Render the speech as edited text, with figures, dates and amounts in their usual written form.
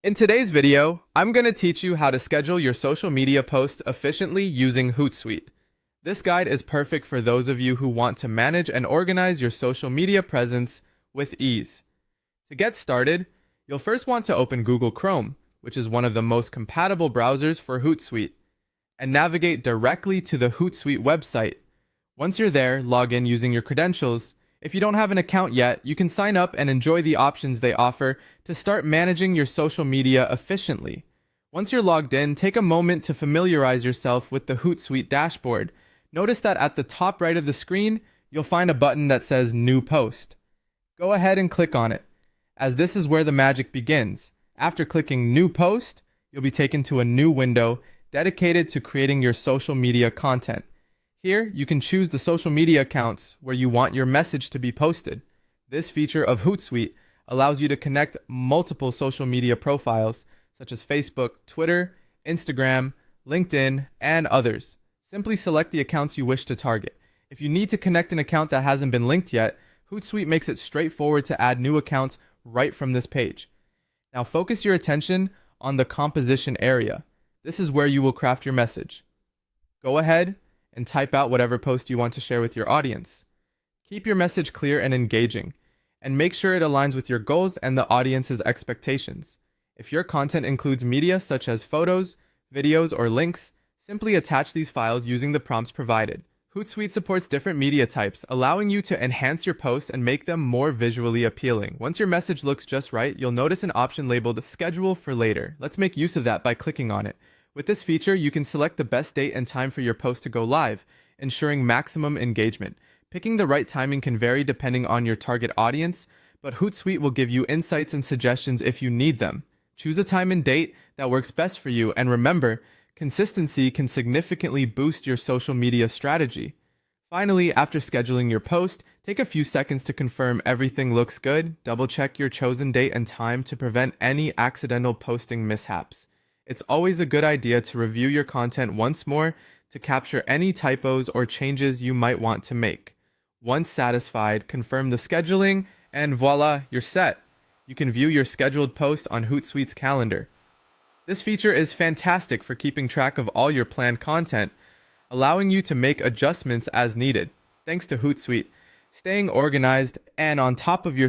In today's video, I'm going to teach you how to schedule your social media posts efficiently using Hootsuite. This guide is perfect for those of you who want to manage and organize your social media presence with ease. To get started, you'll first want to open Google Chrome, which is one of the most compatible browsers for Hootsuite, and navigate directly to the Hootsuite website. Once you're there, log in using your credentials. If you don't have an account yet, you can sign up and enjoy the options they offer to start managing your social media efficiently. Once you're logged in, take a moment to familiarize yourself with the Hootsuite dashboard. Notice that at the top right of the screen, you'll find a button that says New Post. Go ahead and click on it, as this is where the magic begins. After clicking New Post, you'll be taken to a new window dedicated to creating your social media content. Here, you can choose the social media accounts where you want your message to be posted. This feature of Hootsuite allows you to connect multiple social media profiles such as Facebook, Twitter, Instagram, LinkedIn, and others. Simply select the accounts you wish to target. If you need to connect an account that hasn't been linked yet, Hootsuite makes it straightforward to add new accounts right from this page. Now focus your attention on the composition area. This is where you will craft your message. Go ahead and type out whatever post you want to share with your audience. Keep your message clear and engaging, and make sure it aligns with your goals and the audience's expectations. If your content includes media such as photos, videos, or links, simply attach these files using the prompts provided. Hootsuite supports different media types, allowing you to enhance your posts and make them more visually appealing. Once your message looks just right, you'll notice an option labeled Schedule for Later. Let's make use of that by clicking on it. With this feature, you can select the best date and time for your post to go live, ensuring maximum engagement. Picking the right timing can vary depending on your target audience, but Hootsuite will give you insights and suggestions if you need them. Choose a time and date that works best for you, and remember, consistency can significantly boost your social media strategy. Finally, after scheduling your post, take a few seconds to confirm everything looks good. Double-check your chosen date and time to prevent any accidental posting mishaps. It's always a good idea to review your content once more to capture any typos or changes you might want to make. Once satisfied, confirm the scheduling, and voila, you're set. You can view your scheduled post on Hootsuite's calendar. This feature is fantastic for keeping track of all your planned content, allowing you to make adjustments as needed. Thanks to Hootsuite, staying organized and on top of your